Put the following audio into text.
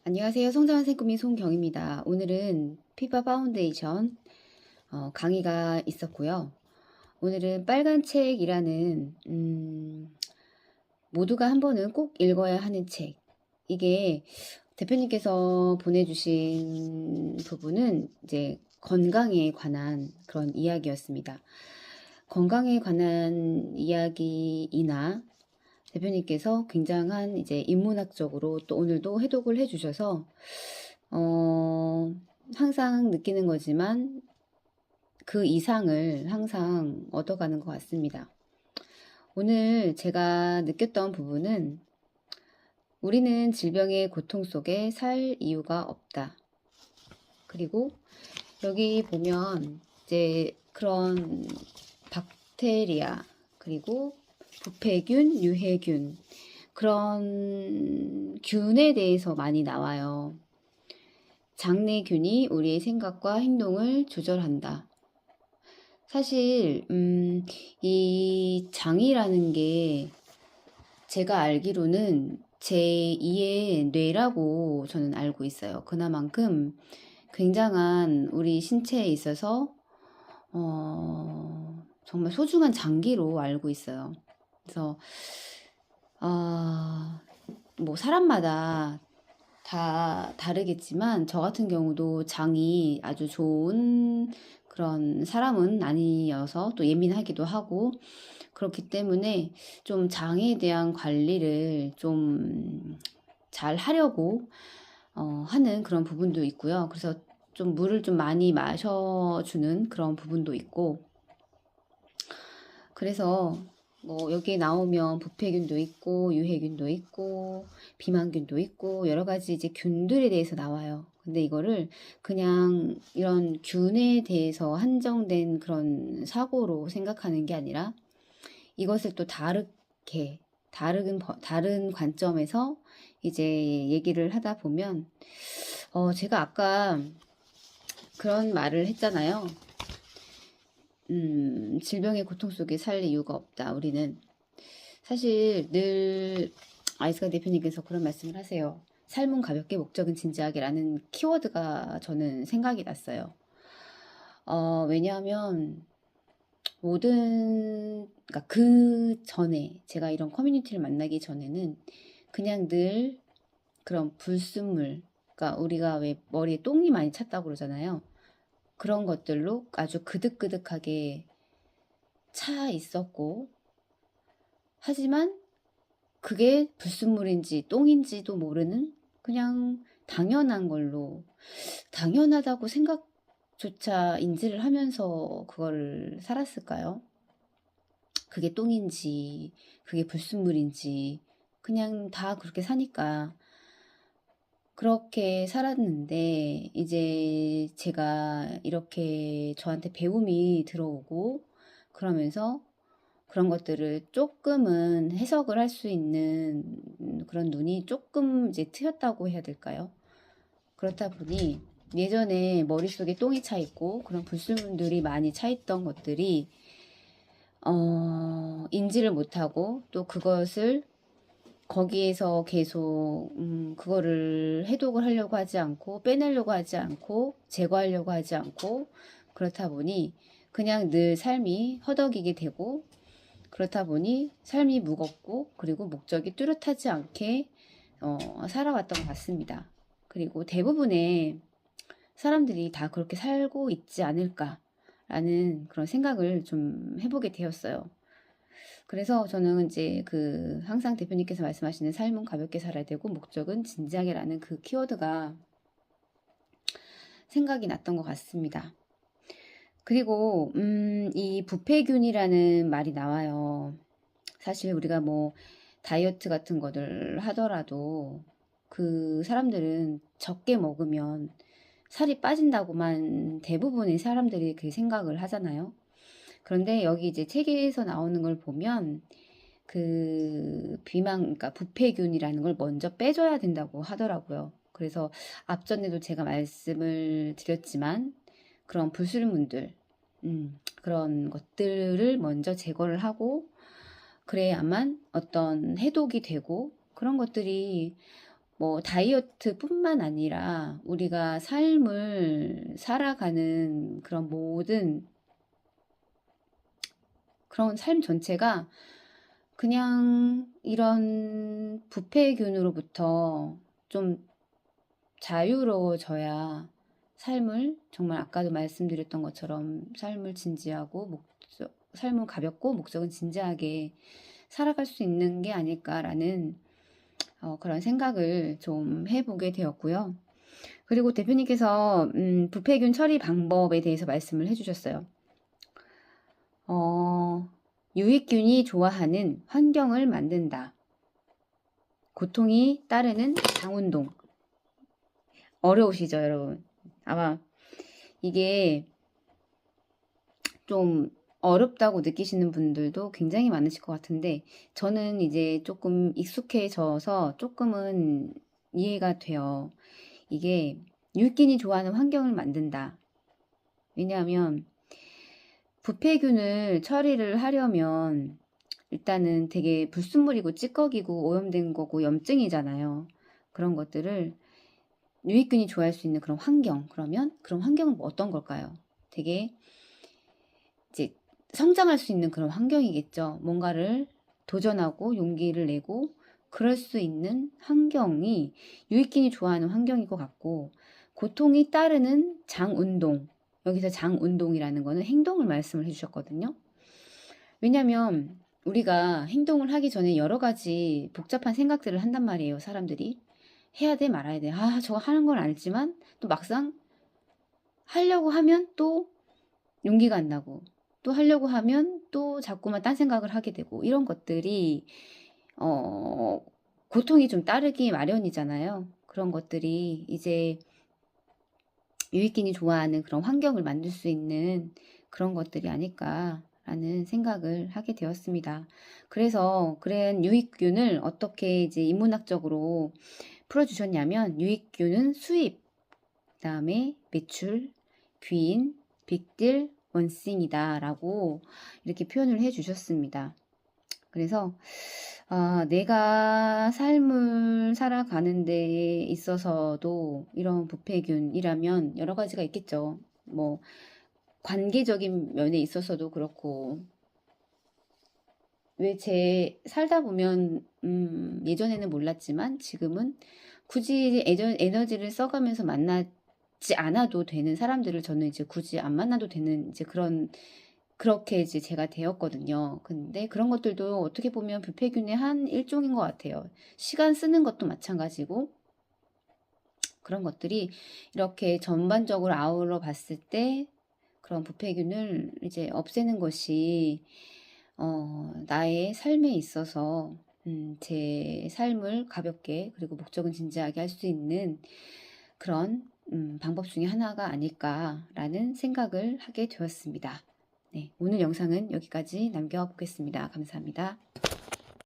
안녕하세요. 성장한 꿈이 송경입니다. 오늘은 피바 파운데이션 강의가 있었고요. 오늘은 빨간 책이라는 모두가 한 번은 꼭 읽어야 하는 책. 이게 대표님께서 보내주신 부분은 이제 건강에 관한 그런 이야기였습니다. 건강에 관한 이야기이나 대표님께서 굉장한 이제 인문학적으로 또 오늘도 해독을 해주셔서 항상 느끼는 거지만 그 이상을 항상 얻어가는 것 같습니다. 오늘 제가 느꼈던 부분은 우리는 질병의 고통 속에 살 이유가 없다. 그리고 여기 보면 이제 그런 박테리아 그리고 부패균, 유해균 그런 균에 대해서 많이 나와요. 장내균이 우리의 생각과 행동을 조절한다. 사실 이 장이라는 게 제가 알기로는 제2의 뇌라고 저는 알고 있어요. 그나만큼 굉장한 우리 신체에 있어서 정말 소중한 장기로 알고 있어요. 그래서 뭐 사람마다 다 다르겠지만 저 같은 경우도 장이 아주 좋은 그런 사람은 아니어서 또 예민하기도 하고 그렇기 때문에 좀 장에 대한 관리를 좀 잘 하려고 하는 그런 부분도 있고요. 그래서 좀 물을 좀 많이 마셔주는 그런 부분도 있고 그래서 뭐 여기에 나오면 부패균도 있고 유해균도 있고 비만균도 있고 여러 가지 이제 균들에 대해서 나와요. 근데 이거를 그냥 이런 균에 대해서 한정된 그런 사고로 생각하는 게 아니라 이것을 또 다르게 다른 관점에서 이제 얘기를 하다 보면 제가 아까 그런 말을 했잖아요. 질병의 고통 속에 살 이유가 없다. 우리는 사실 늘 아이스가 대표님께서 그런 말씀을 하세요. 삶은 가볍게 목적은 진지하게라는 키워드가 저는 생각이 났어요. 왜냐하면 그러니까 그 전에 제가 이런 커뮤니티를 만나기 전에는 그냥 늘 그런 불순물, 그러니까 우리가 왜 머리에 똥이 많이 찼다고 그러잖아요. 그런 것들로 아주 그득그득하게 차 있었고 하지만 그게 불순물인지 똥인지도 모르는 그냥 당연한 걸로 당연하다고 생각조차 인지를 하면서 그거를 살았을까요? 그게 똥인지 그게 불순물인지 그냥 다 그렇게 사니까 그렇게 살았는데 이제 제가 이렇게 저한테 배움이 들어오고 그러면서 그런 것들을 조금은 해석을 할 수 있는 그런 눈이 조금 이제 트였다고 해야 될까요? 그렇다 보니 예전에 머릿속에 똥이 차 있고 그런 불순물들이 많이 차 있던 것들이 인지를 못하고 또 그것을 거기에서 계속 그거를 해독을 하려고 하지 않고 빼내려고 하지 않고 제거하려고 하지 않고 그렇다 보니 그냥 늘 삶이 허덕이게 되고 그렇다 보니 삶이 무겁고 그리고 목적이 뚜렷하지 않게 살아왔던 것 같습니다. 그리고 대부분의 사람들이 다 그렇게 살고 있지 않을까라는 그런 생각을 좀 해보게 되었어요. 그래서 저는 이제 항상 대표님께서 말씀하시는 삶은 가볍게 살아야 되고 목적은 진지하게라는 그 키워드가 생각이 났던 것 같습니다. 그리고 이 부패균이라는 말이 나와요. 사실 우리가 뭐 다이어트 같은 거를 하더라도 그 사람들은 적게 먹으면 살이 빠진다고만 대부분의 사람들이 그 생각을 하잖아요. 그런데 여기 이제 책에서 나오는 걸 보면 그러니까 부패균이라는 걸 먼저 빼줘야 된다고 하더라고요. 그래서 앞전에도 제가 말씀을 드렸지만 그런 불순물들, 그런 것들을 먼저 제거를 하고 그래야만 어떤 해독이 되고 그런 것들이 뭐 다이어트뿐만 아니라 우리가 삶을 살아가는 그런 모든 그런 삶 전체가 그냥 이런 부패균으로부터 좀 자유로워져야 삶을 정말 아까도 말씀드렸던 것처럼 삶을 진지하고 삶은 가볍고 목적은 진지하게 살아갈 수 있는 게 아닐까라는 그런 생각을 좀 해보게 되었고요. 그리고 대표님께서 부패균 처리 방법에 대해서 말씀을 해주셨어요. 유익균이 좋아하는 환경을 만든다. 고통이 따르는 장운동. 어려우시죠, 여러분? 아마 이게 좀 어렵다고 느끼시는 분들도 굉장히 많으실 것 같은데, 저는 이제 조금 익숙해져서 조금은 이해가 돼요. 이게 유익균이 좋아하는 환경을 만든다. 왜냐하면 부패균을 처리를 하려면 일단은 되게 불순물이고 찌꺼기고 오염된 거고 염증이잖아요. 그런 것들을 유익균이 좋아할 수 있는 그런 환경, 그러면 그런 환경은 뭐 어떤 걸까요? 되게 이제 성장할 수 있는 그런 환경이겠죠. 뭔가를 도전하고 용기를 내고 그럴 수 있는 환경이 유익균이 좋아하는 환경일 것 같고, 고통이 따르는 장운동, 여기서 장운동이라는 거는 행동을 말씀을 해주셨거든요. 왜냐하면 우리가 행동을 하기 전에 여러 가지 복잡한 생각들을 한단 말이에요. 사람들이 해야 돼 말아야 돼. 저거 하는 건 알지만 또 막상 하려고 하면 또 용기가 안 나고, 또 하려고 하면 또 자꾸만 딴 생각을 하게 되고, 이런 것들이 고통이 좀 따르기 마련이잖아요. 그런 것들이 이제 유익균이 좋아하는 그런 환경을 만들 수 있는 그런 것들이 아닐까라는 생각을 하게 되었습니다. 그래서 그런 유익균을 어떻게 이제 인문학적으로 풀어주셨냐면, 유익균은 수입, 그다음에 매출, 귀인, 빅딜, 원싱이다 라고 이렇게 표현을 해 주셨습니다. 그래서 내가 삶을 살아가는 데 있어서도 이런 부패균이라면 여러 가지가 있겠죠. 뭐 관계적인 면에 있어서도 그렇고, 왜 제 살다 보면 예전에는 몰랐지만 지금은 굳이 에너지를 써가면서 만나지 않아도 되는 사람들을 저는 이제 굳이 안 만나도 되는 이제 그렇게 이제 제가 되었거든요. 근데 그런 것들도 어떻게 보면 부패균의 한 일종인 것 같아요. 시간 쓰는 것도 마찬가지고, 그런 것들이 이렇게 전반적으로 아우러 봤을 때 그런 부패균을 이제 없애는 것이 나의 삶에 있어서 제 삶을 가볍게 그리고 목적은 진지하게 할 수 있는 그런 방법 중에 하나가 아닐까라는 생각을 하게 되었습니다. 네, 오늘 영상은 여기까지 남겨보겠습니다. 감사합니다.